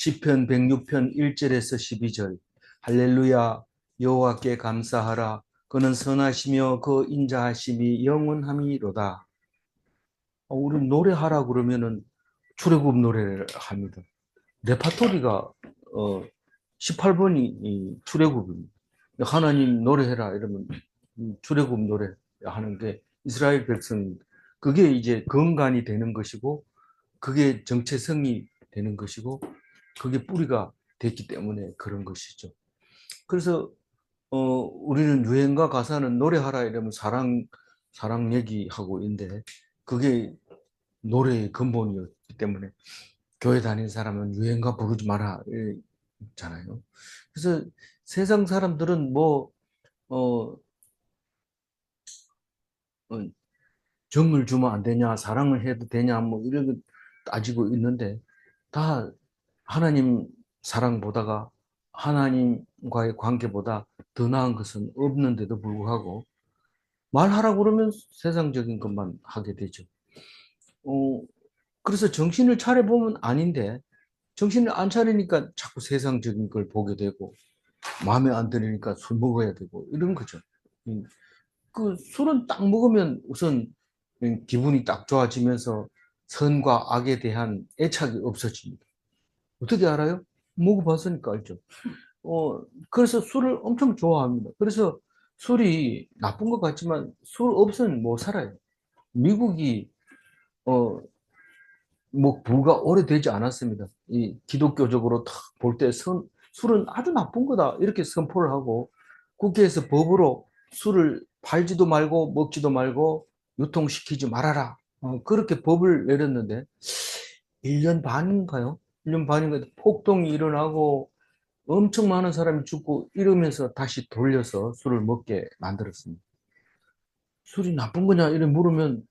시편 106편 1절에서 12절. 할렐루야 여호와께 감사하라. 그는 선하시며 그 인자하심이 영원함이로다. 우리 노래하라 그러면은 출애굽 노래를 합니다. 레파토리가 18번이 출애굽입니다. 하나님 노래해라 이러면 출애굽 노래 하는 게 이스라엘 백성, 그게 이제 건간이 되는 것이고 그게 정체성이 되는 것이고 그게 뿌리가 됐기 때문에 그런 것이죠. 그래서 우리는 유행가 가사는 노래하라 이러면 사랑 얘기하고 있는데 그게 노래의 근본이었기 때문에 교회 다니는 사람은 유행가 부르지 마라 있잖아요. 그래서 세상 사람들은 뭐 어, 어, 정을 주면 안 되냐, 사랑을 해도 되냐, 뭐 이런 거 따지고 있는데 다 하나님 사랑보다가 하나님과의 관계보다 더 나은 것은 없는데도 불구하고 말하라고 그러면 세상적인 것만 하게 되죠. 어, 그래서 정신을 차려보면 아닌데 정신을 안 차리니까 자꾸 세상적인 걸 보게 되고 마음에 안 들으니까 술 먹어야 되고 이런 거죠. 그 술은 딱 먹으면 우선 기분이 딱 좋아지면서 선과 악에 대한 애착이 없어집니다. 어떻게 알아요? 먹어봤으니까 알죠. 그래서 술을 엄청 좋아합니다. 그래서 술이 나쁜 것 같지만 술 없으면 못 살아요. 미국이 어, 뭐 부가 오래되지 않았습니다. 이 기독교적으로 탁 볼 때 술은 아주 나쁜 거다 이렇게 선포를 하고 국회에서 법으로 술을 팔지도 말고 먹지도 말고 유통시키지 말아라. 그렇게 법을 내렸는데 1년 반인가요? 1년 반인가 폭동이 일어나고 엄청 많은 사람이 죽고 이러면서 다시 돌려서 술을 먹게 만들었습니다. 술이 나쁜 거냐 이래 물으면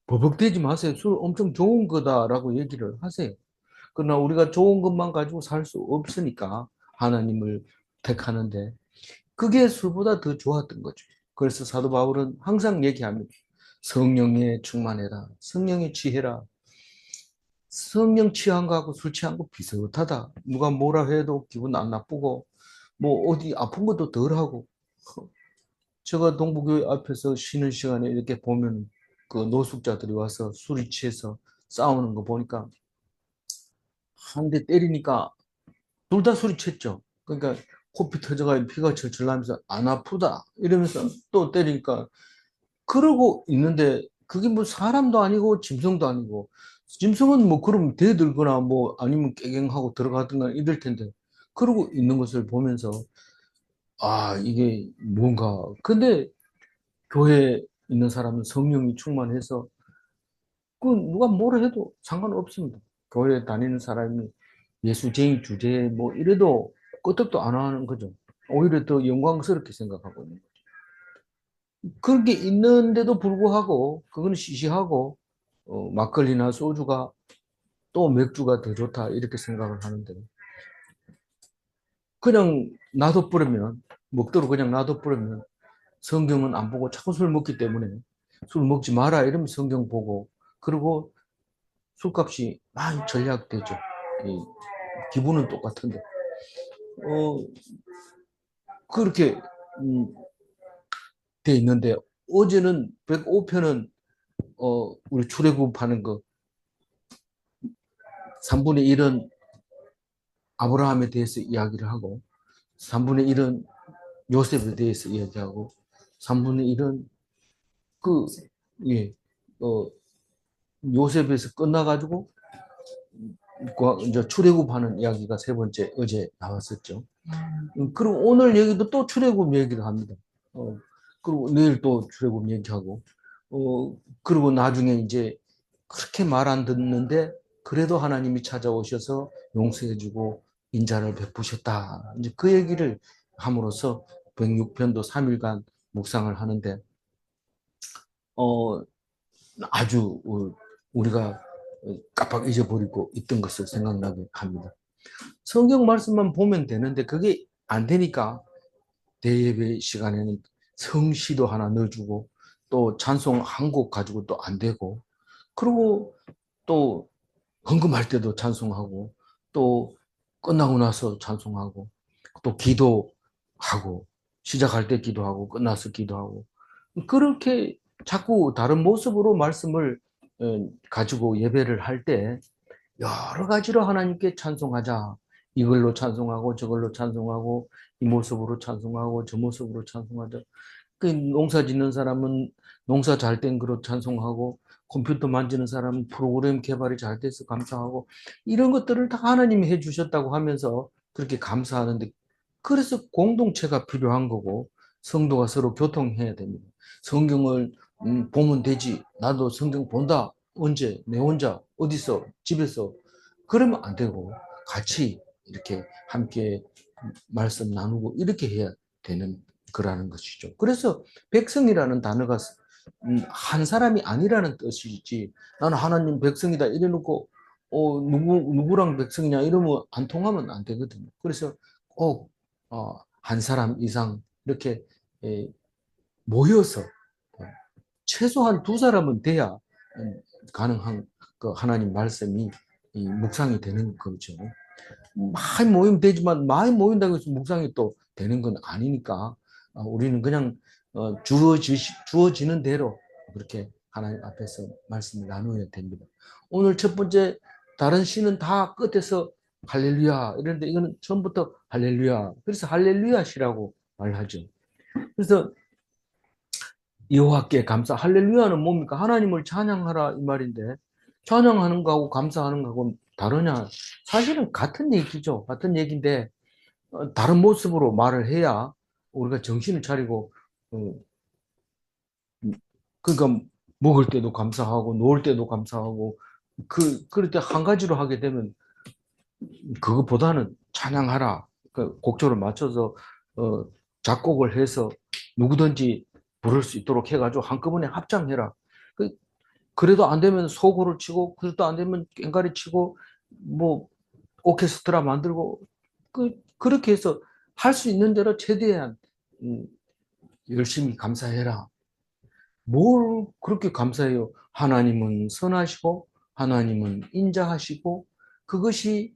버벅대지 마세요. 술 엄청 좋은 거다라고 얘기를 하세요. 그러나 우리가 좋은 것만 가지고 살 수 없으니까 하나님을 택하는데 그게 술보다 더 좋았던 거죠. 그래서 사도 바울은 항상 얘기합니다. 성령에 충만해라. 성령에 취해라. 성령 취한 거하고 술 취한 거 비슷하다. 누가 뭐라 해도 기분 안 나쁘고 뭐 어디 아픈 것도 덜하고. 제가 동부교회 앞에서 쉬는 시간에 이렇게 보면 그 노숙자들이 와서 술이 취해서 싸우는 거 보니까 한 대 때리니까 둘 다 소리쳤죠. 그러니까 코피 터져가지고 피가 철철 나면서 안 아프다 이러면서 또 때리니까 그러고 있는데 그게 뭐 사람도 아니고 짐승도 아니고 짐승은 뭐 그럼 대들거나 뭐 아니면 깨갱하고 들어가든가 이럴 텐데 그러고 있는 것을 보면서 아 이게 뭔가 근데 교회에 있는 사람은 성령이 충만해서 그 누가 뭐라 해도 상관없습니다. 교회 다니는 사람이 예수쟁이 주제에 뭐 이래도 끄떡도 안 하는 거죠. 오히려 더 영광스럽게 생각하고 있는 거죠. 그렇게 있는데도 불구하고 그건 시시하고 막걸리나 소주가 또 맥주가 더 좋다 이렇게 생각을 하는데 그냥 놔둬버리면 먹도록 그냥 놔둬버리면 성경은 안 보고 자꾸 술 먹기 때문에 술 먹지 마라 이러면 성경 보고 그리고 술값이 많이 절약되죠. 이 기분은 똑같은데 어, 그렇게 돼 있는데 어제는 105편은 우리 출애굽하는 거 3분의 1은 아브라함에 대해서 이야기를 하고 3분의 1은 요셉에 대해서 이야기하고 3분의 1은 그 예, 요셉에서 끝나가지고 이제 출애굽하는 이야기가 세 번째 어제 나왔었죠. 그리고 오늘 얘기도 또 출애굽 얘기를 합니다. 어, 그리고 내일 또 출애굽 얘기하고, 그리고 나중에 이제 그렇게 말 안 듣는데 그래도 하나님이 찾아오셔서 용서해주고 인자를 베푸셨다. 이제 그 얘기를 함으로써 106편도 3일간 묵상을 하는데, 어, 아주 우리가 깜빡 잊어버리고 있던 것을 생각나게 합니다. 성경 말씀만 보면 되는데 그게 안 되니까 대예배 시간에는 성시도 하나 넣어주고 또 찬송 한 곡 가지고 또 안 되고 그리고 또 헌금할 때도 찬송하고 또 끝나고 나서 찬송하고, 또 기도하고, 시작할 때 기도하고, 끝나서 기도하고, 그렇게 자꾸 다른 모습으로 말씀을 가지고 예배를 할 때, 여러 가지로 하나님께 찬송하자. 이걸로 찬송하고, 저걸로 찬송하고, 이 모습으로 찬송하고, 저 모습으로 찬송하자. 그 농사 짓는 사람은 농사 잘 된 거로 찬송하고, 컴퓨터 만지는 사람은 프로그램 개발이 잘 돼서 감사하고, 이런 것들을 다 하나님이 해주셨다고 하면서 그렇게 감사하는데, 그래서 공동체가 필요한 거고, 성도가 서로 교통해야 됩니다. 성경을 보면 되지. 나도 성경 본다. 언제? 내 혼자? 어디서? 집에서? 그러면 안 되고, 같이 이렇게 함께 말씀 나누고 이렇게 해야 되는 거라는 것이죠. 그래서 백성이라는 단어가 한 사람이 아니라는 뜻이지, 나는 하나님 백성이다 이래놓고 누구랑 백성이냐 이러면 안 통하면 안 되거든요. 그래서 꼭 한 사람 이상 이렇게 예, 모여서 최소한 두 사람은 돼야 가능한 그 하나님 말씀이 묵상이 되는 거죠. 많이 모이면 되지만 많이 모인다고 해서 묵상이 또 되는 건 아니니까 우리는 그냥 주어지는 대로 그렇게 하나님 앞에서 말씀을 나누어야 됩니다. 오늘 첫 번째 다른 시는 다 끝에서 할렐루야 이런데 이거는 처음부터 할렐루야. 그래서 할렐루야 시라고 말하죠. 그래서 여호와께 감사. 할렐루야는 뭡니까? 하나님을 찬양하라 이 말인데 찬양하는 거하고 감사하는 거하고 다르냐? 사실은 같은 얘기죠. 같은 얘기인데 다른 모습으로 말을 해야 우리가 정신을 차리고 어, 그러니까 먹을 때도 감사하고 놓을 때도 감사하고 그럴 때 한 가지로 하게 되면 그것보다는 찬양하라. 그 곡조를 맞춰서 어, 작곡을 해서 누구든지 부를 수 있도록 해가지고 한꺼번에 합창해라. 그, 그래도 안 되면 소고를 치고 그래도 안 되면 꽹과리 치고 뭐 오케스트라 만들고 그렇게 해서 할 수 있는 대로 최대한 음, 열심히 감사해라. 뭘 그렇게 감사해요? 하나님은 선하시고 하나님은 인자하시고 그것이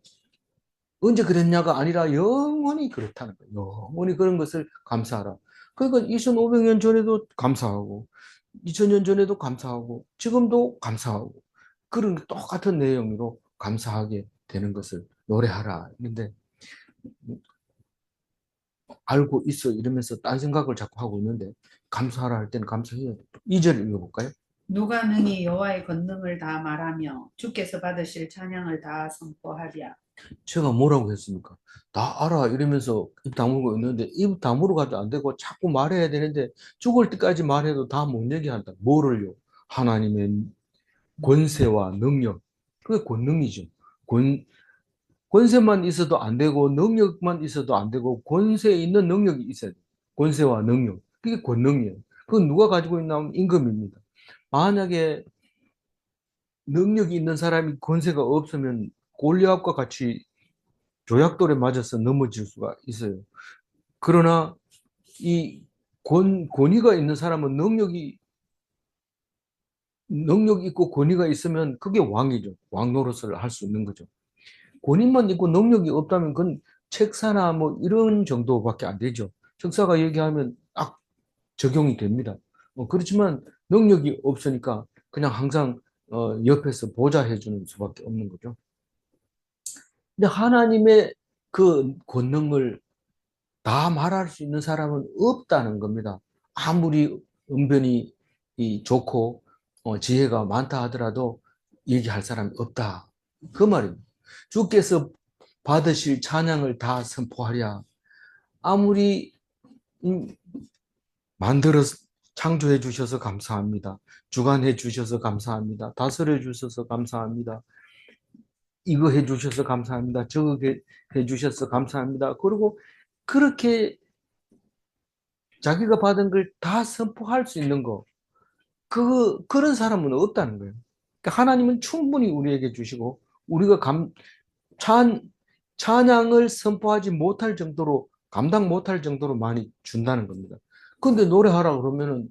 언제 그랬냐가 아니라 영원히 그렇다는 거예요. 영원히 그런 것을 감사하라. 그러니까 2500년 전에도 감사하고 2000년 전에도 감사하고 지금도 감사하고 그런 똑같은 내용으로 감사하게 되는 것을 노래하라. 근데 알고 있어 이러면서 딴 생각을 자꾸 하고 있는데 감사하라 할 때는 감사해야 돼. 2절 읽어볼까요? 누가 능히 여호와의 권능을 다 말하며 주께서 받으실 찬양을 다 선포하랴. 제가 뭐라고 했습니까? 다 알아 이러면서 입 다물고 있는데 입 다물어 가지고 안 되고 자꾸 말해야 되는데 죽을 때까지 말해도 다 못 얘기한다. 뭐를요? 하나님의 권세와 능력. 그게 권능이죠. 권, 권세만 있어도 안 되고 능력만 있어도 안 되고 권세에 있는 능력이 있어야 돼. 권세와 능력. 그게 권능이에요. 그건 누가 가지고 있나 하면 임금입니다. 만약에 능력이 있는 사람이 권세가 없으면 골리앗과 같이 조약돌에 맞아서 넘어질 수가 있어요. 그러나 이 권위가 있는 사람은 능력 있고 권위가 있으면 그게 왕이죠. 왕 노릇을 할 수 있는 거죠. 권위만 있고 능력이 없다면 그건 책사나 뭐 이런 정도밖에 안 되죠. 책사가 얘기하면 딱 적용이 됩니다. 그렇지만 능력이 없으니까 그냥 항상 옆에서 보좌해 주는 수밖에 없는 거죠. 근데 하나님의 그 권능을 다 말할 수 있는 사람은 없다는 겁니다. 아무리 은변이 좋고 지혜가 많다 하더라도 얘기할 사람이 없다. 그 말입니다. 주께서 받으실 찬양을 다 선포하랴. 아무리 만들어 창조해 주셔서 감사합니다. 주관해 주셔서 감사합니다. 다스려 주셔서 감사합니다. 이거 해 주셔서 감사합니다. 저거 해 주셔서 감사합니다. 그리고 그렇게 자기가 받은 걸 다 선포할 수 있는 거, 그런 사람은 없다는 거예요. 그러니까 하나님은 충분히 우리에게 주시고, 우리가 찬, 찬양을 선포하지 못할 정도로, 감당 못할 정도로 많이 준다는 겁니다. 근데 노래하라 그러면은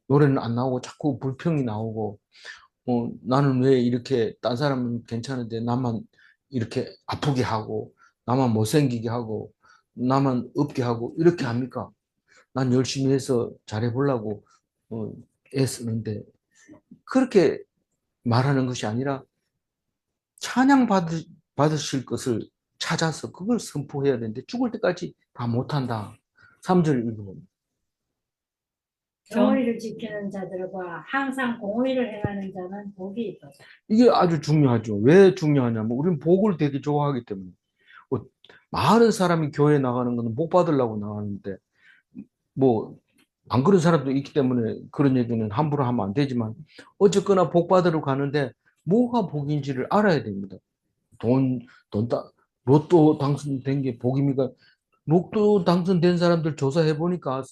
노래는 안 나오고 자꾸 불평이 나오고, 나는 왜 이렇게, 딴 사람은 괜찮은데 나만 이렇게 아프게 하고, 나만 못생기게 하고, 나만 없게 하고, 이렇게 합니까? 난 열심히 해서 잘해보려고 애쓰는데, 그렇게 말하는 것이 아니라 받으실 것을 찾아서 그걸 선포해야 되는데, 죽을 때까지 다 못한다. 3절 읽어봅니다. 정, 정의를 지키는 자들과 항상 공의를 행하는 자는 복이 있도다. 이게 아주 중요하죠. 왜 중요하냐면, 우리는 복을 되게 좋아하기 때문에. 뭐, 많은 사람이 교회에 나가는 것은 복 받으려고 나가는데, 뭐, 안 그런 사람도 있기 때문에 그런 얘기는 함부로 하면 안 되지만, 어쨌거나 복 받으러 가는데, 뭐가 복인지를 알아야 됩니다. 돈, 돈, 로또 당선된 게 복입니까? 로또 당선된 사람들 조사해 보니까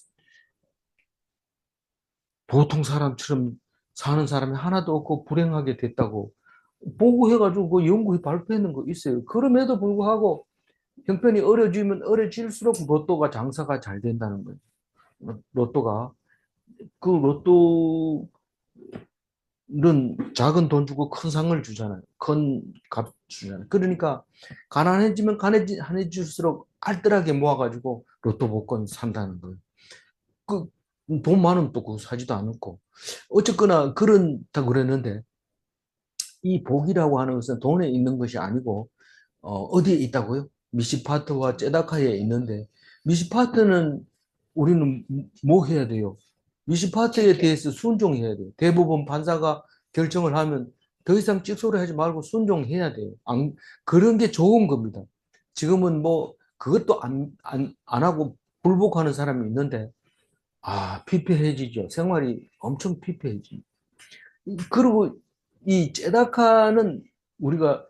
보통 사람처럼 사는 사람이 하나도 없고 불행하게 됐다고 보고해가지고 그 연구에 발표했는 거 있어요. 그럼에도 불구하고 형편이 어려지면 어려질수록 로또가 장사가 잘 된다는 거예요. 로또가 그 로또는 작은 돈 주고 큰 상을 주잖아요. 큰 값 주잖아요. 그러니까 가난해지면 가난해질수록 알뜰하게 모아가지고 로또 복권 산다는 거예요. 그 돈 많으면 또 그거 사지도 않고 어쨌거나 그런다 그랬는데 이 복이라고 하는 것은 돈에 있는 것이 아니고 어디에 있다고요? 미시파트와 제다카에 있는데 미시파트는 우리는 뭐 해야 돼요? 미시파트에 대해서 순종해야 돼요. 대부분 판사가 결정을 하면 더 이상 찍소리 하지 말고 순종해야 돼요. 그런 게 좋은 겁니다. 지금은 뭐 그것도 안 하고 불복하는 사람이 있는데 피폐해지죠. 생활이 엄청 피폐해지. 그리고 이 제다카는 우리가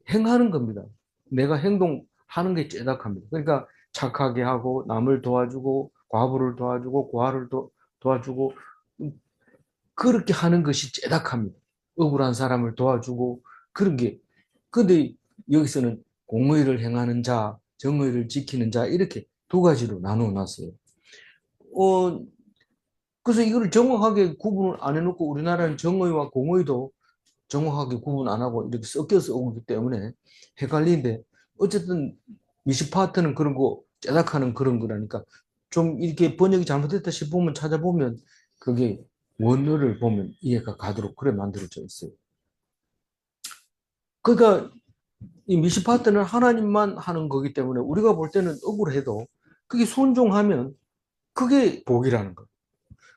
행하는 겁니다. 내가 행동하는 게 제다카입니다. 그러니까 착하게 하고 남을 도와주고 과부를 도와주고 고아를 도와주고 그렇게 하는 것이 제다카입니다. 억울한 사람을 도와주고 그런 게. 근데 여기서는 공의를 행하는 자, 정의를 지키는 자 이렇게 두 가지로 나누어 놨어요. 어, 그래서 이걸 정확하게 구분을 안 해놓고 우리나라는 정의와 공의도 정확하게 구분 안 하고 이렇게 섞여서 오기 때문에 헷갈리는데 어쨌든 미시파트는 그런 거, 제다카는 그런 거라니까 좀 이렇게 번역이 잘못됐다 싶으면 찾아보면 그게 원어를 보면 이해가 가도록 그래 만들어져 있어요. 그러니까 이 미시파트는 하나님만 하는 거기 때문에 우리가 볼 때는 억울해도 그게 순종하면 그게 복이라는 거예요.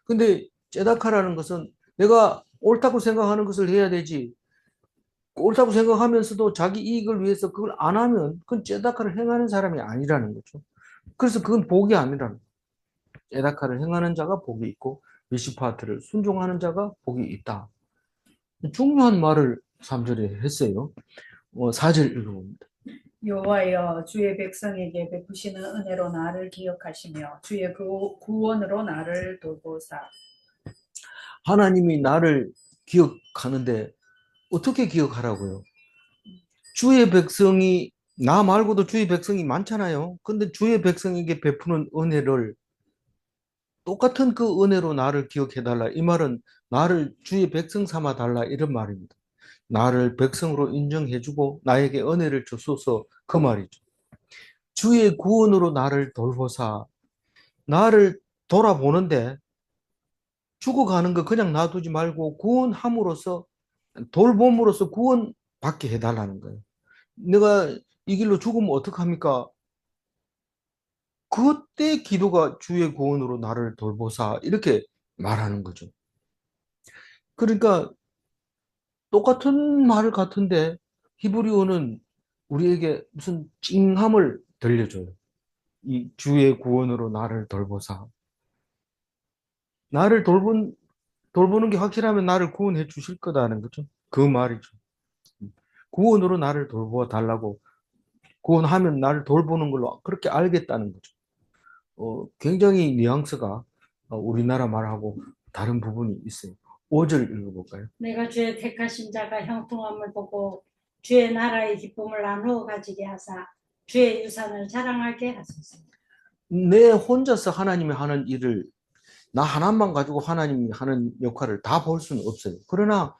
근데 제다카라는 것은 내가 옳다고 생각하는 것을 해야 되지 옳다고 생각하면서도 자기 이익을 위해서 그걸 안 하면 그건 제다카를 행하는 사람이 아니라는 거죠. 그래서 그건 복이 아니라는 거예요. 제다카를 행하는 자가 복이 있고 미시파트를 순종하는 자가 복이 있다. 중요한 말을 3절에 했어요. 4절 읽어봅니다. 여호와여 주의 백성에게 베푸시는 은혜로 나를 기억하시며 주의 구원으로 나를 돌보사. 하나님이 나를 기억하는데 어떻게 기억하라고요? 주의 백성이 나 말고도 주의 백성이 많잖아요. 근데 주의 백성에게 베푸는 은혜를 똑같은 그 은혜로 나를 기억해달라. 이 말은 나를 주의 백성 삼아 달라 이런 말입니다. 나를 백성으로 인정해주고 나에게 은혜를 주소서 그 말이죠. 주의 구원으로 나를 돌보사. 나를 돌아보는데 죽어가는 거 그냥 놔두지 말고 구원함으로써 돌봄으로써 구원받게 해달라는 거예요. 내가 이 길로 죽으면 어떡합니까? 그때 기도가 주의 구원으로 나를 돌보사 이렇게 말하는 거죠. 그러니까 똑같은 말 같은데 히브리어는 우리에게 무슨 찡함을 들려줘요. 이 주의 구원으로 나를 돌보사. 나를 돌보는 게 확실하면 나를 구원해 주실 거다는 거죠. 그 말이죠. 구원으로 나를 돌보 달라고 구원하면 나를 돌보는 걸로 그렇게 알겠다는 거죠. 굉장히 뉘앙스가 우리나라 말하고 다른 부분이 있어요. 5절 읽어볼까요? 내가 주의 택하신 자가 형통함을 보고 주의 나라의 기쁨을 나누어 가지게 하사 주의 유산을 자랑하게 하소서. 내 혼자서 하나님이 하는 일을 나 하나만 가지고 하나님이 하는 역할을 다 볼 수는 없어요. 그러나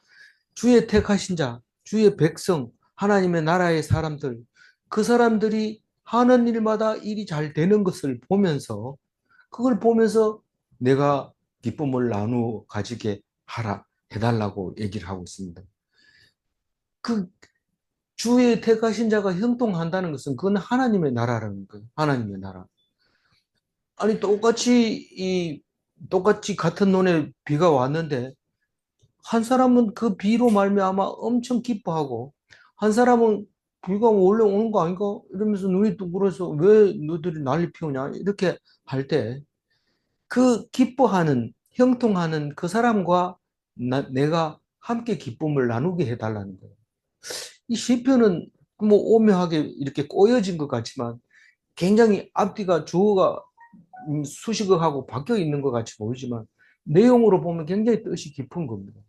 주의 택하신 자, 주의 백성, 하나님의 나라의 사람들, 그 사람들이 하는 일마다 일이 잘 되는 것을 보면서 그걸 보면서 내가 기쁨을 나누어 가지게 하라 해달라고 얘기를 하고 있습니다. 그 주의 택하신 자가 형통한다는 것은 그건 하나님의 나라라는 거예요. 하나님의 나라. 아니 똑같이 같은 논에 비가 왔는데 한 사람은 그 비로 말미암아 엄청 기뻐하고 한 사람은 비가 원래 오는 거 아닌가 이러면서 눈이 둥그러서 왜 너희들이 난리 피우냐 이렇게 할 때 그 기뻐하는 형통하는 그 사람과 내가 함께 기쁨을 나누게 해달라는 거예요. 이 시편은 뭐 오묘하게 이렇게 꼬여진 것 같지만 굉장히 앞뒤가 주어가 수식어하고 바뀌어 있는 것 같이 보이지만 내용으로 보면 굉장히 뜻이 깊은 겁니다.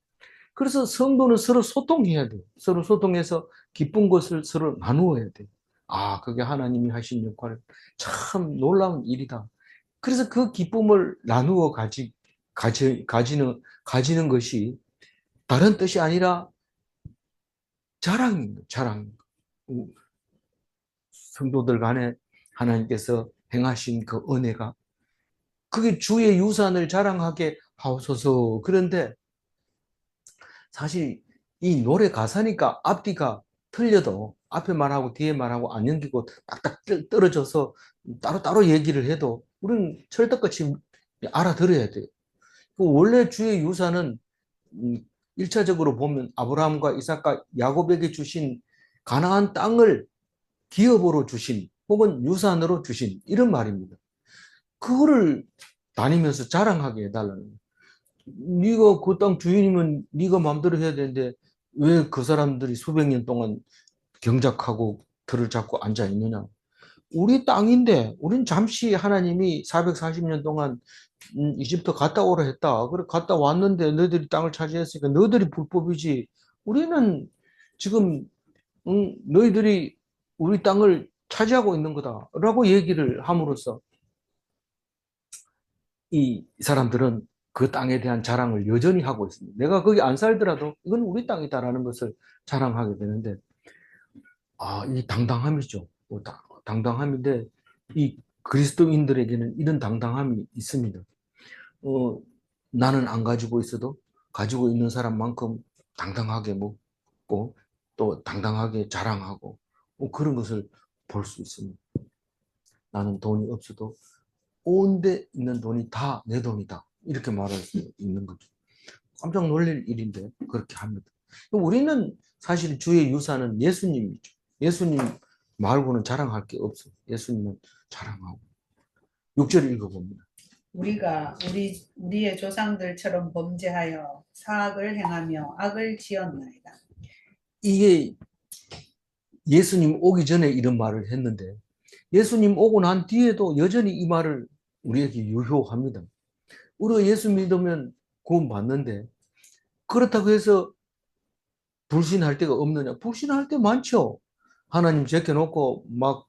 그래서 성도는 서로 소통해야 돼요. 서로 소통해서 기쁜 것을 서로 나누어야 돼요. 아, 그게 하나님이 하신 역할 참 놀라운 일이다. 그래서 그 기쁨을 나누어 가지는 것이 다른 뜻이 아니라 자랑입니다. 자랑. 성도들 간에 하나님께서 행하신 그 은혜가 그게 주의 유산을 자랑하게 하옵소서. 그런데 사실 이 노래 가사니까 앞뒤가 틀려도 앞에 말하고 뒤에 말하고 안 연기고 딱딱 떨어져서 따로따로 얘기를 해도 우리는 철떡같이 알아들어야 돼요. 그 원래 주의 유산은 1차적으로 보면 아브라함과 이삭과 야곱에게 주신 가나안 땅을 기업으로 주신 혹은 유산으로 주신 이런 말입니다. 그거를 다니면서 자랑하게 해달라는 거예요. 네가 그 땅 주인이면 네가 마음대로 해야 되는데 왜 그 사람들이 수백 년 동안 경작하고 틀을 잡고 앉아 있느냐. 우리 땅인데 우린 잠시 하나님이 440년 동안 이집트 갔다 오라 했다. 그래 갔다 왔는데 너희들이 땅을 차지했으니까 너희들이 불법이지. 우리는 지금 너희들이 우리 땅을 차지하고 있는 거다라고 얘기를 함으로써 이 사람들은 그 땅에 대한 자랑을 여전히 하고 있습니다. 내가 거기 안 살더라도 이건 우리 땅이다라는 것을 자랑하게 되는데 이 당당함이죠. 당당함인데 이 그리스도인들에게는 이런 당당함이 있습니다. 나는 안 가지고 있어도 가지고 있는 사람만큼 당당하게 먹고 또 당당하게 자랑하고 그런 것을 볼 수 있습니다. 나는 돈이 없어도 온 데 있는 돈이 다 내 돈이다. 이렇게 말할 수 있는 거죠. 깜짝 놀랄 일인데 그렇게 합니다. 우리는 사실 주의 유산은 예수님이죠. 예수님 말고는 자랑할 게 없어요. 예수님은 자랑하고. 6절 읽어봅니다. 우리가 우리의 조상들처럼 범죄하여 사악을 행하며 악을 지었나이다. 이게 예수님 오기 전에 이런 말을 했는데 예수님 오고 난 뒤에도 여전히 이 말을 우리에게 유효합니다. 우리가 예수 믿으면 구원 받는데 그렇다고 해서 불신할 때가 없느냐? 불신할 때 많죠. 하나님 제껴놓고 막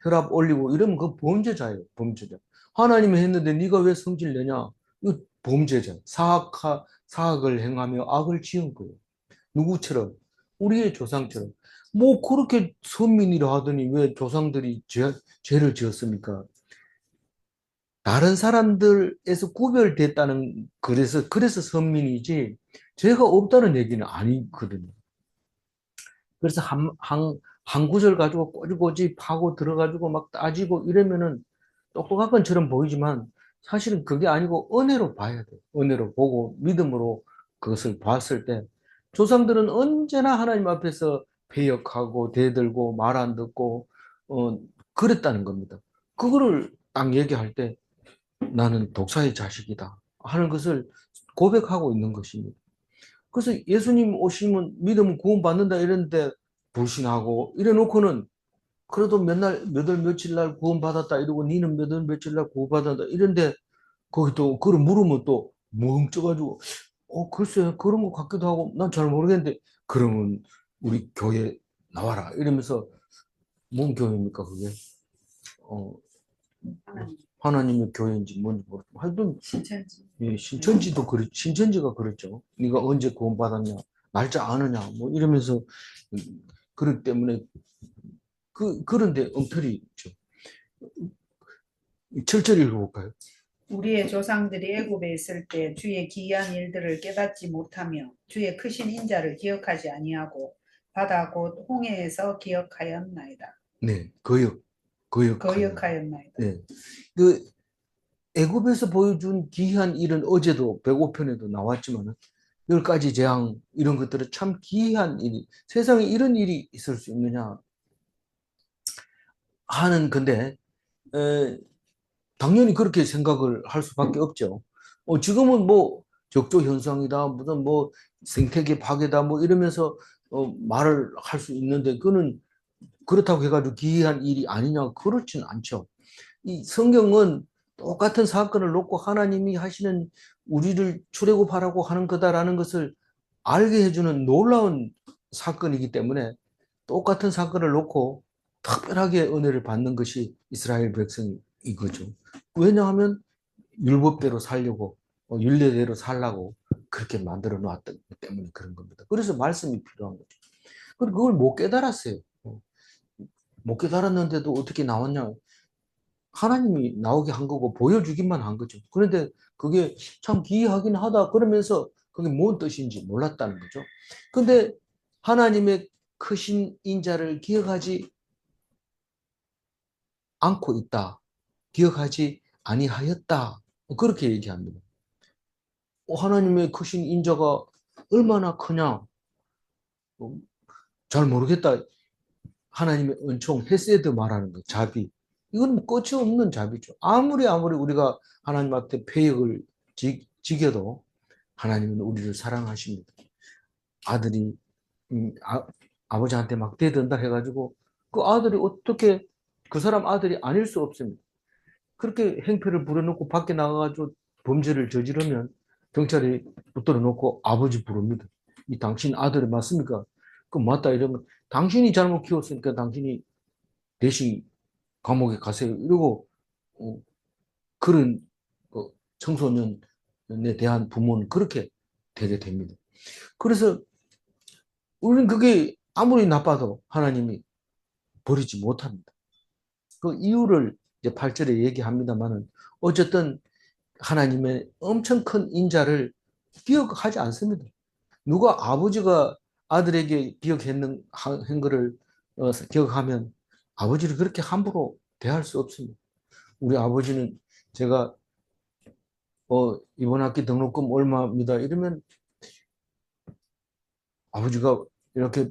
혈압 올리고 이러면 그 범죄자예요. 범죄자. 하나님이 했는데 네가 왜 성질 내냐? 이거 범죄자. 사악을 행하며 악을 지은 거예요. 누구처럼? 우리의 조상처럼. 뭐 그렇게 선민이라 하더니 왜 조상들이 죄를 지었습니까? 다른 사람들에서 구별됐다는 그래서 선민이지 죄가 없다는 얘기는 아니거든요. 그래서 한 구절 가지고 꼬지꼬지 파고 들어가지고 막 따지고 이러면은 똑똑한 것처럼 보이지만 사실은 그게 아니고 은혜로 봐야 돼요. 은혜로 보고 믿음으로 그것을 봤을 때 조상들은 언제나 하나님 앞에서 배역하고 대들고 말 안 듣고 그랬다는 겁니다. 그거를 딱 얘기할 때 나는 독사의 자식이다 하는 것을 고백하고 있는 것입니다. 그래서 예수님 오시면 믿으면 구원받는다 이랬는데 불신하고 이래 놓고는 그래도 몇 월 며칠 날 구원받았다 이러고 니는 몇 월 며칠 날 구원받았다 이런데 거기 또 그걸 물으면 또 멍쪄가지고 글쎄 그런 것 같기도 하고 난 잘 모르겠는데 그러면 우리 교회 나와라 이러면서 뭔 교회입니까 그게? 어, 하나님의 교회인지 뭔지 모르겠고 하여튼 신천지. 예, 신천지가 그렇죠. 네가 언제 구원받았냐, 날짜 아느냐, 뭐 이러면서 그렇기 때문에 그런데 엉터리 있죠. 7절 읽어볼까요? 우리의 조상들이 애굽에 있을 때 주의 기이한 일들을 깨닫지 못하며 주의 크신 인자를 기억하지 아니하고 바다 곧 홍해에서 기억하였나이다. 네, 거역하였나이다. 거역하였나이다. 네, 그 애굽에서 보여준 기이한 일은 어제도 105편에도 나왔지만 10가지 재앙 이런 것들은 참 기이한 일이 세상에 이런 일이 있을 수 있느냐 하는 건데 당연히 그렇게 생각을 할 수밖에 없죠. 지금은 뭐 적조 현상이다, 무슨 뭐 생태계 파괴다, 뭐 이러면서 말을 할 수 있는데 그거는 그렇다고 해가지고 기이한 일이 아니냐 그렇지는 않죠. 이 성경은 똑같은 사건을 놓고 하나님이 하시는 우리를 출애굽하라고 하는 거다라는 것을 알게 해주는 놀라운 사건이기 때문에 똑같은 사건을 놓고 특별하게 은혜를 받는 것이 이스라엘 백성인 거죠. 왜냐하면 율법대로 살려고 율례대로 살라고 그렇게 만들어 놨기 때문에 그런 겁니다. 그래서 말씀이 필요한 거죠. 그리고 그걸 못 깨달았어요. 못 깨달았는데도 어떻게 나왔냐? 하나님이 나오게 한 거고 보여주기만 한 거죠. 그런데 그게 참 기이하긴 하다 그러면서 그게 뭔 뜻인지 몰랐다는 거죠. 근데 하나님의 크신 인자를 기억하지 않고 있다. 기억하지 아니하였다. 그렇게 얘기합니다. 하나님의 크신 인자가 얼마나 크냐? 잘 모르겠다. 하나님의 은총, 헤세드 말하는 거, 자비. 이건 뭐 끝이 없는 자비죠. 아무리 우리가 하나님한테 패역을 지겨도 하나님은 우리를 사랑하십니다. 아들이 아버지한테 막 대든다 해가지고 그 아들이 어떻게 그 사람 아들이 아닐 수 없습니다. 그렇게 행패를 부려놓고 밖에 나가가지고 범죄를 저지르면 경찰이 붙들어 놓고 아버지 부릅니다. 이 당신 아들이 맞습니까? 그 맞다 이러면 당신이 잘못 키웠으니까 당신이 대신 감옥에 가세요. 이러고 그런 청소년에 대한 부모는 그렇게 되게 됩니다. 그래서 우리는 그게 아무리 나빠도 하나님이 버리지 못합니다. 그 이유를 이제 8절에 얘기합니다만은 어쨌든 하나님의 엄청 큰 인자를 기억하지 않습니다. 누가 아버지가 아들에게 기억했는 한 거를 기억하면 아버지를 그렇게 함부로 대할 수 없습니다. 우리 아버지는 제가 이번 학기 등록금 얼마입니다. 이러면 아버지가 이렇게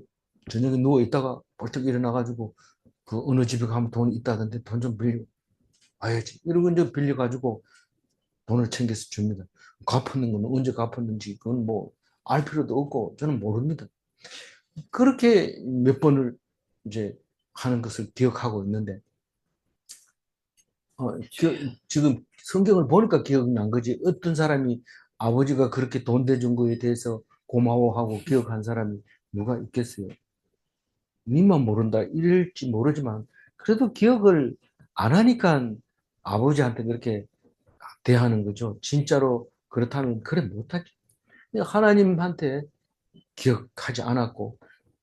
저녁에 누워 있다가 벌떡 일어나가지고 그 어느 집에 가면 돈 있다던데 돈 좀 빌려 와야지. 이러고 이제 빌려가지고 돈을 챙겨서 줍니다. 갚는 건 언제 갚았는지 그건 뭐 알 필요도 없고 저는 모릅니다. 그렇게 몇 번을 이제 하는 것을 기억하고 있는데 지금 성경을 보니까 기억난 거지. 어떤 사람이 아버지가 그렇게 돈 대준 거에 대해서 고마워하고 기억한 사람이 누가 있겠어요? 니만 모른다 이럴지 모르지만 그래도 기억을 안 하니까 아버지한테 그렇게 대하는 거죠. 진짜로 그렇다면 그래 못하지. 하나님한테 기억하지 않았고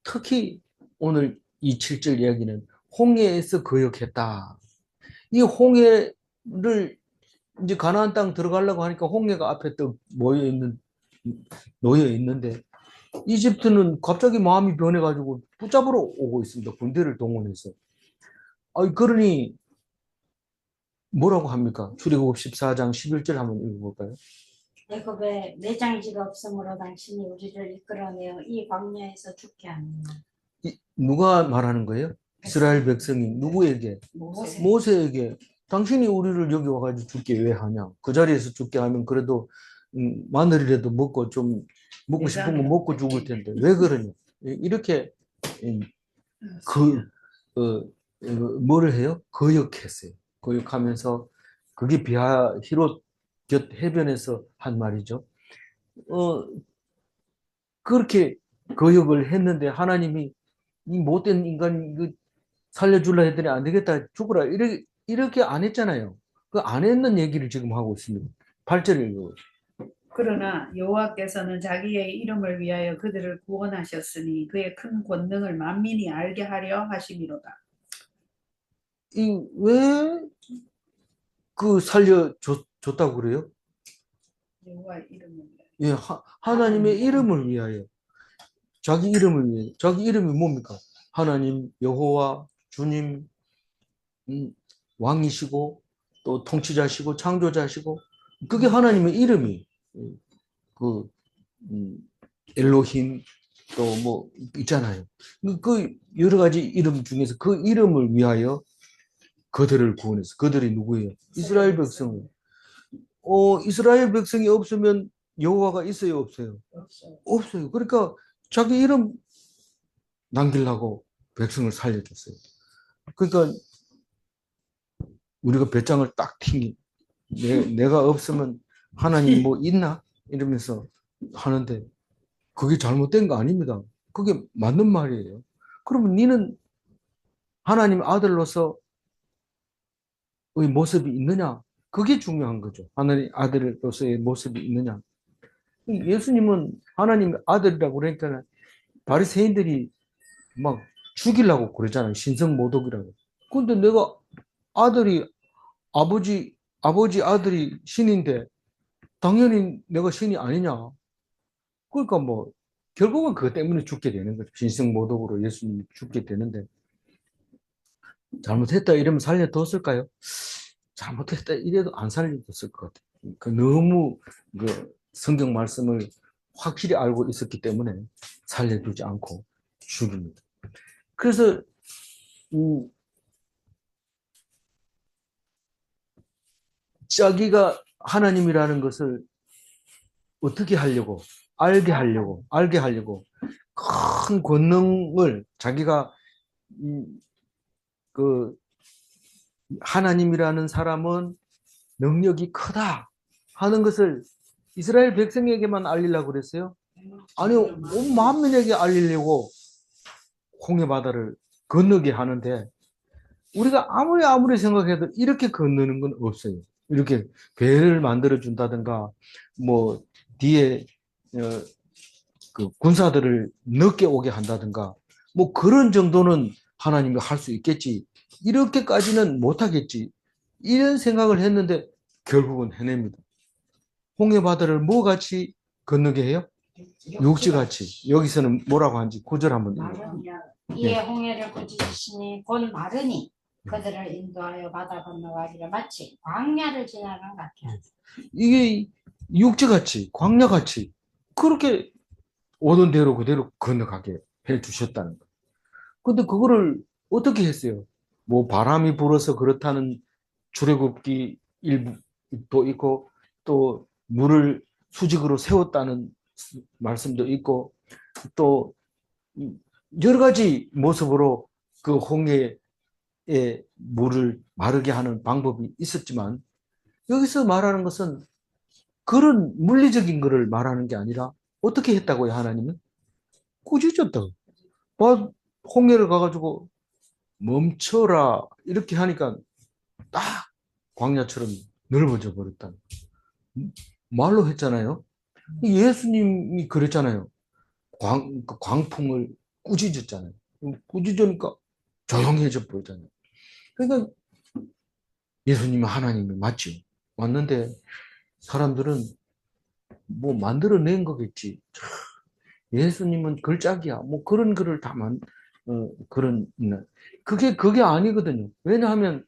특히 오늘 이 7절 이야기는 홍해에서 거역했다. 이 홍해를 이제 가나안 땅 들어가려고 하니까 홍해가 앞에 또 놓여 있는데 이집트는 갑자기 마음이 변해가지고 붙잡으러 오고 있습니다. 군대를 동원해서. 그러니 뭐라고 합니까? 출애굽 14장 11절 한번 읽어볼까요? 애굽에 매장지가 없으므로 당신이 우리를 이끌어내어 이 광야에서 죽게 하느냐. 누가 말하는 거예요? 이스라엘 백성이 누구에게? 모세에게. 당신이 우리를 여기 와가지고 죽게 왜 하냐? 그 자리에서 죽게 하면 그래도 마늘이라도 먹고 좀 먹고 싶은 거 먹고 죽을 텐데 왜 그러냐? 이렇게 뭐를 해요? 거역했어요. 거역하면서 그게 히롯 곁 해변에서 한 말이죠. 그렇게 거역을 했는데 하나님이 이 못된 인간 이거 살려줄라 했더니 안 되겠다 죽어라 이렇게 안 했잖아요. 그 안 했는 얘기를 지금 하고 있습니다. 8절을 읽어. 그러나 여호와께서는 자기의 이름을 위하여 그들을 구원하셨으니 그의 큰 권능을 만민이 알게 하려 하심이로다. 왜 그 살려줬다고 그래요? 여호와 이름을 예, 하나님의 이름을 위하여. 자기 이름을 위해. 자기 이름이 뭡니까? 하나님, 여호와, 주님, 음, 왕이시고, 또 통치자시고, 창조자시고, 그게 하나님의 이름이. 그, 음, 엘로힘, 또 뭐, 있잖아요. 그 여러 가지 이름 중에서 그 이름을 위하여 그들을 구원했어. 그들이 누구예요? 이스라엘 백성. 이스라엘 백성이 없으면 여호와가 있어요, 없어요? 없어요. 없어요. 그러니까 자기 이름 남기려고 백성을 살려줬어요. 그러니까 우리가 배짱을 딱 튕기. 내가 없으면 하나님 뭐 있나? 이러면서 하는데 그게 잘못된 거 아닙니다. 그게 맞는 말이에요. 그러면 니는 하나님 아들로서의 모습이 있느냐? 그게 중요한 거죠. 하나님 아들로서의 모습이 있느냐? 예수님은 하나님 아들이라고 그러니까 바리새인들이 막 죽이려고 그러잖아요. 신성모독이라고. 근데 내가 아들이 아버지 아들이 신인데 당연히 내가 신이 아니냐. 그러니까 뭐 결국은 그것 때문에 죽게 되는 거죠. 신성모독으로 예수님이 죽게 되는데 잘못했다 이러면 살려뒀을까요? 잘못했다 이래도 안 살려줬을 것 같아요. 그 너무 그 성경 말씀을 확실히 알고 있었기 때문에 살려두지 않고 죽입니다. 그래서 자기가 하나님이라는 것을 어떻게 하려고 알게 하려고 큰 권능을 자기가 그 하나님이라는 사람은 능력이 크다 하는 것을 이스라엘 백성에게만 알리려고 그랬어요? 아니요, 온 만민에게 알리려고 홍해 바다를 건너게 하는데 우리가 아무리 생각해도 이렇게 건너는 건 없어요. 이렇게 배를 만들어 준다든가 뭐 뒤에 그 군사들을 늦게 오게 한다든가 뭐 그런 정도는 하나님이 할 수 있겠지. 이렇게까지는 못하겠지. 이런 생각을 했는데 결국은 해냅니다. 홍해 바다를 뭐 같이 건너게 해요? 육지같이. 여기서는 뭐라고 하는지 구절 한번 읽어요. 이에 홍해를 꾸짖으시니 곧 마르니 그들을 인도하여 바다 건너가기를 마치 광야를 지나간 같게 하소서. 이게 육지같이 광야같이 그렇게 오던 대로 그대로 건너가게 해 주셨다는 거예요. 근데 그거를 어떻게 했어요? 뭐 바람이 불어서 그렇다는 출애굽기 일부도 있고 또 물을 수직으로 세웠다는 말씀도 있고 또 여러 가지 모습으로 그 홍해의 물을 마르게 하는 방법이 있었지만 여기서 말하는 것은 그런 물리적인 것을 말하는 게 아니라 어떻게 했다고요, 하나님은? 꾸짖었다고. 홍해를 가가지고 멈춰라 이렇게 하니까 딱 광야처럼 넓어져 버렸다. 말로 했잖아요. 예수님이 그랬잖아요. 그 광풍을 꾸짖었잖아요. 꾸짖으니까 조용해져 버렸잖아요. 그러니까 예수님은 하나님이 맞죠. 맞는데 사람들은 뭐 만들어낸 거겠지. 예수님은 걸작이야. 뭐 그런 글을 그런, 그게 아니거든요. 왜냐하면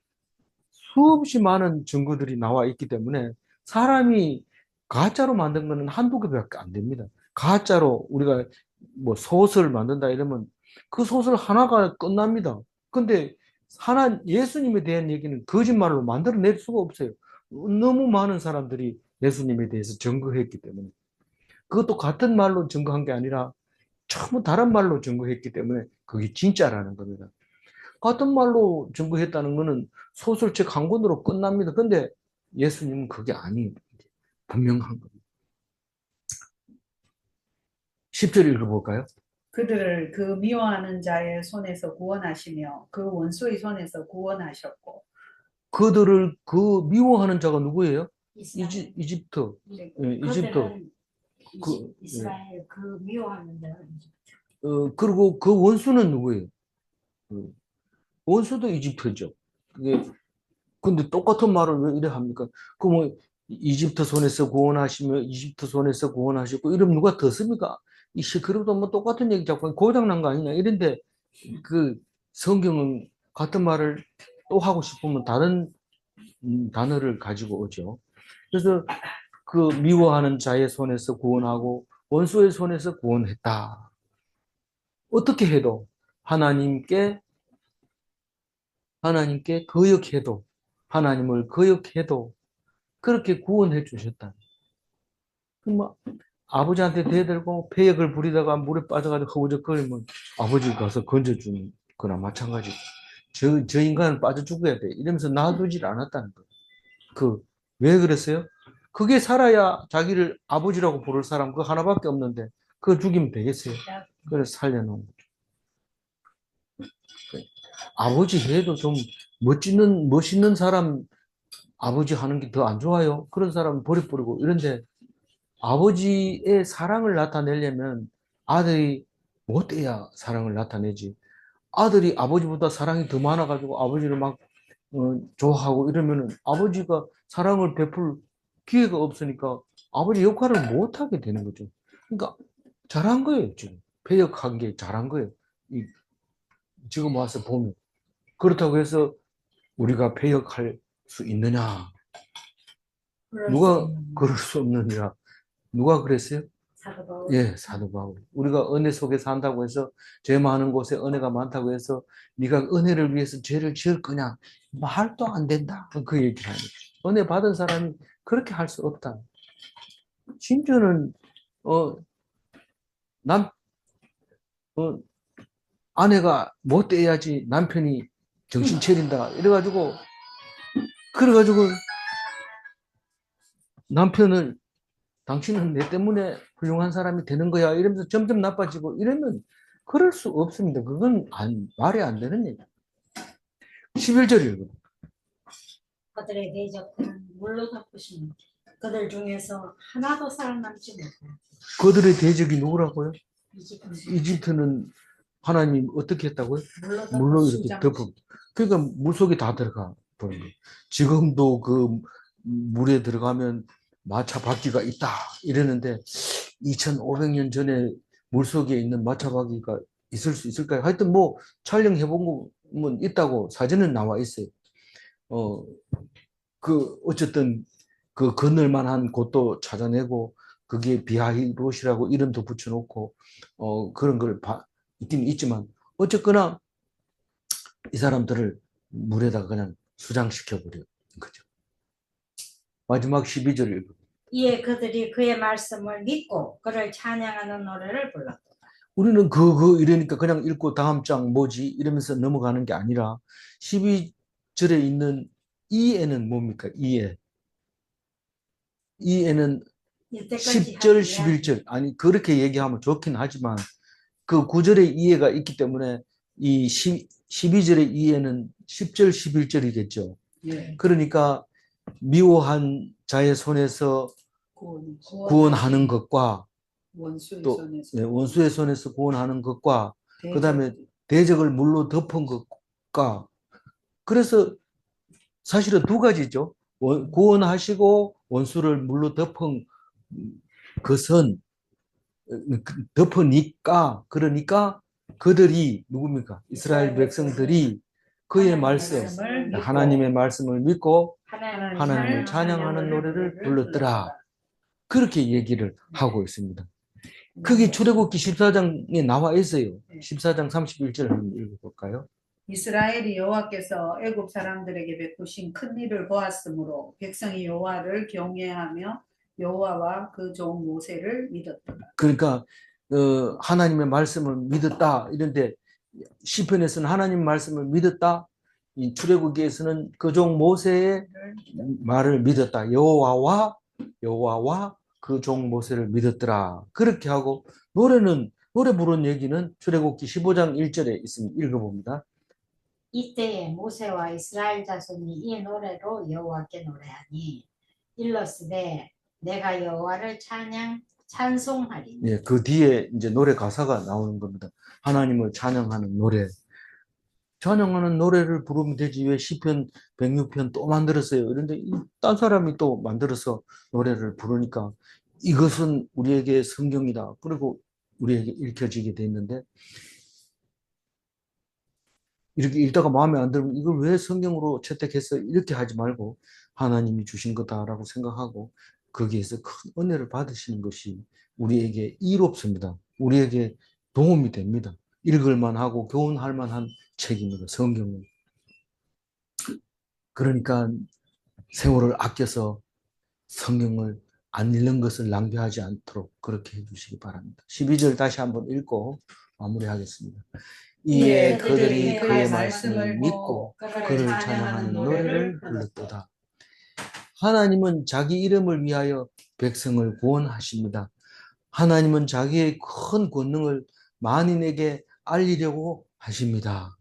수없이 많은 증거들이 나와 있기 때문에 사람이 가짜로 만든 거는 한두 개밖에 안 됩니다. 가짜로 우리가 뭐 소설 만든다 이러면 그 소설 하나가 끝납니다. 근데 예수님에 대한 얘기는 거짓말로 만들어낼 수가 없어요. 너무 많은 사람들이 예수님에 대해서 증거했기 때문에. 그것도 같은 말로 증거한 게 아니라 전부 다른 말로 증거했기 때문에 그게 진짜라는 겁니다. 같은 말로 증거했다는 것은 소설책 한 권으로 끝납니다. 근데 예수님은 그게 아니에요. 분명한 겁니다. 10절 읽어볼까요? 그들을 그 미워하는 자의 손에서 구원하시며 그 원수의 손에서 구원하셨고 그들을 그 미워하는 자가 누구예요? 이스라엘. 이집트. 네. 예, 이집트. 그들은 그, 이스라엘 그 미워하는 자가 그리고 그 원수는 누구예요? 원수도 이집트죠. 그게 근데 똑같은 말을 왜 이래 합니까? 그 뭐 이집트 손에서 구원하시며 이집트 손에서 구원하시고 이러면 누가 듣습니까? 이씨 그래도 뭐 똑같은 얘기 자꾸 고장 난 거 아니냐 이런데 그 성경은 같은 말을 또 하고 싶으면 다른 단어를 가지고 오죠. 그래서 그 미워하는 자의 손에서 구원하고 원수의 손에서 구원했다. 어떻게 해도 하나님께 거역해도 하나님을 거역해도 그렇게 구원해 주셨다. 뭐 아버지한테 대들고 패역을 부리다가 물에 빠져가지고 허우적거리면 아버지 가서 건져주는 거나 마찬가지고 저 인간은 빠져 죽어야 돼 이러면서 놔두질 않았다는 거예요. 왜 그랬어요? 그게 살아야 자기를 아버지라고 부를 사람 그 하나밖에 없는데 그거 죽이면 되겠어요? 그래서 살려놓은 거죠. 아버지 해도 좀 멋있는 사람 아버지 하는 게 더 안 좋아요. 그런 사람 버려버리고 이런데 아버지의 사랑을 나타내려면 아들이 못돼야 사랑을 나타내지. 아들이 아버지보다 사랑이 더 많아가지고 아버지를 막 좋아하고 이러면은 아버지가 사랑을 베풀 기회가 없으니까 아버지 역할을 못하게 되는 거죠. 그러니까 잘한 거예요, 지금. 배역한 게 잘한 거예요. 지금 와서 보면. 그렇다고 해서 우리가 배역할 수 있느냐? 누가 그럴 수 없느냐? 누가 그랬어요? 사도 바울. 예, 사도 바울. 우리가 은혜 속에 산다고 해서 죄 많은 곳에 은혜가 많다고 해서 네가 은혜를 위해서 죄를 지을 거냐? 말도 안 된다. 그 얘기를 하는 거예요. 은혜 받은 사람이 그렇게 할 수 없다. 심지어는 남 아내가 못돼야지 남편이 정신 차린다. 그래가지고 남편을 당신은 내 때문에 훌륭한 사람이 되는 거야. 이러면서 점점 나빠지고 이러면 그럴 수 없습니다. 그건 말이 안 되는 얘기. 11절이에요. 그들의 대적들은 물로 덮으시는 그들 중에서 하나도 살아남지 못해요. 그들의 대적이 누구라고요? 이집트. 이집트는 하나님 어떻게 했다고요? 물로 물로 이렇게 덮어. 그러니까 물속에 다 들어가 버린 거예요. 지금도 그 물에 들어가면 마차 바퀴가 있다 이러는데 2500년 전에 물속에 있는 마차 바퀴가 있을 수 있을까요? 하여튼 뭐 촬영해 본 거면 있다고 사진은 나와 있어요. 어쨌든 그 건널 만한 곳도 찾아내고 그게 비하이롯이라고 이름도 붙여놓고 그런 걸 있긴 있지만 어쨌거나 이 사람들을 물에다가 그냥 수장시켜 버린 거죠. 마지막 12절을 읽어. 이에 그들이 그의 말씀을 믿고 그를 찬양하는 노래를 불렀다. 우리는 이러니까 그냥 읽고 다음 장 뭐지 이러면서 넘어가는 게 아니라 12절에 있는 이에는 뭡니까? 이에는 10절, 11절 아니 그렇게 얘기하면 좋긴 하지만 그 9절의 이해가 있기 때문에 이 12절의 이해는 10절, 11절이겠죠. 예. 그러니까 미워한 자의 손에서 구원하는 것과 또 원수의 손에서 구원하는 것과 그 다음에 대적을 물로 덮은 것과 그래서 사실은 두 가지죠. 구원하시고 원수를 물로 덮은 것은 덮으니까 그러니까 그들이 누굽니까? 이스라엘 백성들이 그의 하나님의 말씀을 믿고 하나님을 찬양하는 노래를 불렀더라. 그렇게 얘기를 하고 있습니다. 그게 출애굽기 14장에 나와 있어요. 14장 31절 한번 읽어볼까요? 이스라엘이 여호와께서 애굽 사람들에게 베푸신 큰 일을 보았으므로 백성이 여호와를 경외하며 여호와와 그 종 모세를 믿었다. 그러니까 하나님의 말씀을 믿었다. 이런데 시편에서는 하나님 말씀을 믿었다. 이 출애굽기에서는 그 종 모세의 말을 믿었다. 여호와와 그 종 모세를 믿었더라. 그렇게 하고 노래 부른 얘기는 출애굽기 15장 1절에 있습니다. 읽어봅니다. 이때에 모세와 이스라엘 자손이 이 노래로 여호와께 노래하니 일러스되 내가 여호와를 찬송하리니. 네, 그 뒤에 이제 노래 가사가 나오는 겁니다. 하나님을 찬양하는 노래. 찬양하는 노래를 부르면 되지 왜 시편 106편 또 만들었어요. 그런데 딴 사람이 또 만들어서 노래를 부르니까 이것은 우리에게 성경이다. 그리고 우리에게 읽혀지게 됐는데 이렇게 읽다가 마음에 안 들면 이걸 왜 성경으로 채택해서 이렇게 하지 말고 하나님이 주신 거다라고 생각하고 거기에서 큰 은혜를 받으시는 것이 우리에게 이롭습니다. 우리에게 도움이 됩니다. 읽을만 하고 교훈할 만한 책입니다. 성경은. 그러니까 세월을 아껴서 성경을 안 읽는 것을 낭비하지 않도록 그렇게 해주시기 바랍니다. 12절 다시 한번 읽고 마무리하겠습니다. 이에 그들이 그의 말씀을 믿고 그를 찬양하는 노래를 불렀도다. 하나님은 자기 이름을 위하여 백성을 구원하십니다. 하나님은 자기의 큰 권능을 만인에게 알리려고 하십니다.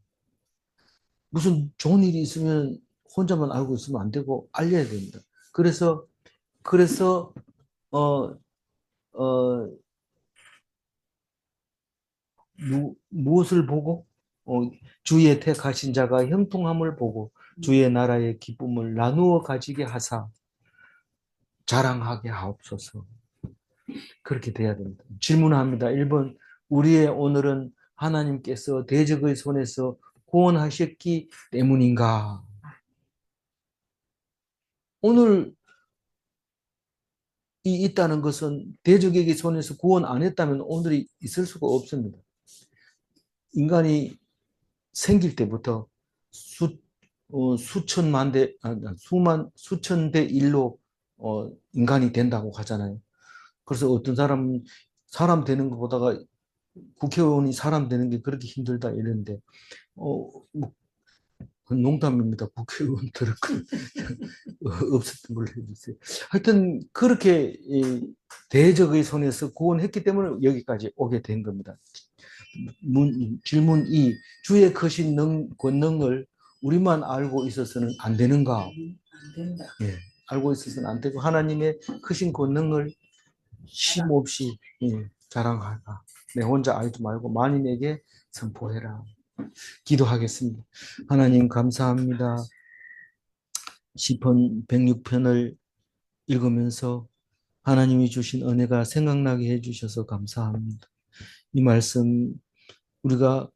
무슨 좋은 일이 있으면 혼자만 알고 있으면 안 되고 알려야 됩니다. 그래서 어, 어, 무엇을 보고 주의 택하신 자가 형통함을 보고 주의 나라의 기쁨을 나누어 가지게 하사 자랑하게 하옵소서. 그렇게 돼야 됩니다. 질문합니다. 1번 우리의 오늘은 하나님께서 대적의 손에서 구원하셨기 때문인가? 오늘 이 있다는 것은 대적에게 손에서 구원 안 했다면 오늘이 있을 수가 없습니다. 인간이 생길 때부터 수천만 대, 수천 대 1로 인간이 된다고 하잖아요. 그래서 어떤 사람은 사람 되는 것보다가 국회의원이 사람 되는 게 그렇게 힘들다 이러는데, 뭐, 그건 농담입니다. 국회의원들은 없었던 걸로 해주세요. 하여튼 그렇게 대적의 손에서 구원했기 때문에 여기까지 오게 된 겁니다. 질문 2. 주의 크신 권능을 우리만 알고 있어서는 안 되는가? 안 된다. 예, 알고 있어서는 안 되고 하나님의 크신 권능을 쉼없이 자랑하라. 내 혼자 알지 말고 만인에게 선포해라. 기도하겠습니다. 하나님 감사합니다. 시편 106편을 읽으면서 하나님이 주신 은혜가 생각나게 해주셔서 감사합니다. 이 말씀 우리가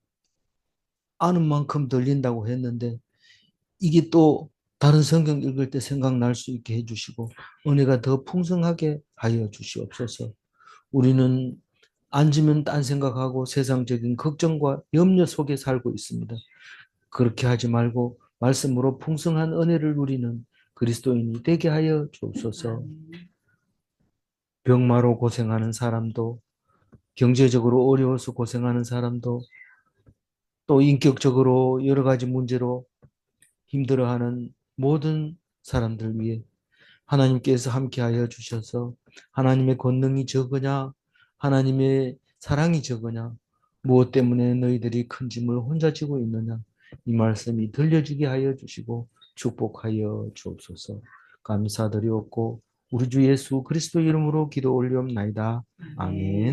아는 만큼 들린다고 했는데 이게 또 다른 성경 읽을 때 생각날 수 있게 해주시고 은혜가 더 풍성하게 하여 주시옵소서. 우리는 앉으면 딴 생각하고 세상적인 걱정과 염려 속에 살고 있습니다. 그렇게 하지 말고 말씀으로 풍성한 은혜를 누리는 그리스도인이 되게 하여 주옵소서. 병마로 고생하는 사람도 경제적으로 어려워서 고생하는 사람도 또 인격적으로 여러 가지 문제로 힘들어하는 모든 사람들 위해 하나님께서 함께하여 주셔서 하나님의 권능이 적으냐 하나님의 사랑이 적으냐 무엇 때문에 너희들이 큰 짐을 혼자 지고 있느냐 이 말씀이 들려지게 하여 주시고 축복하여 주옵소서. 감사드리옵고 우리 주 예수 그리스도 이름으로 기도 올리옵나이다. 아멘.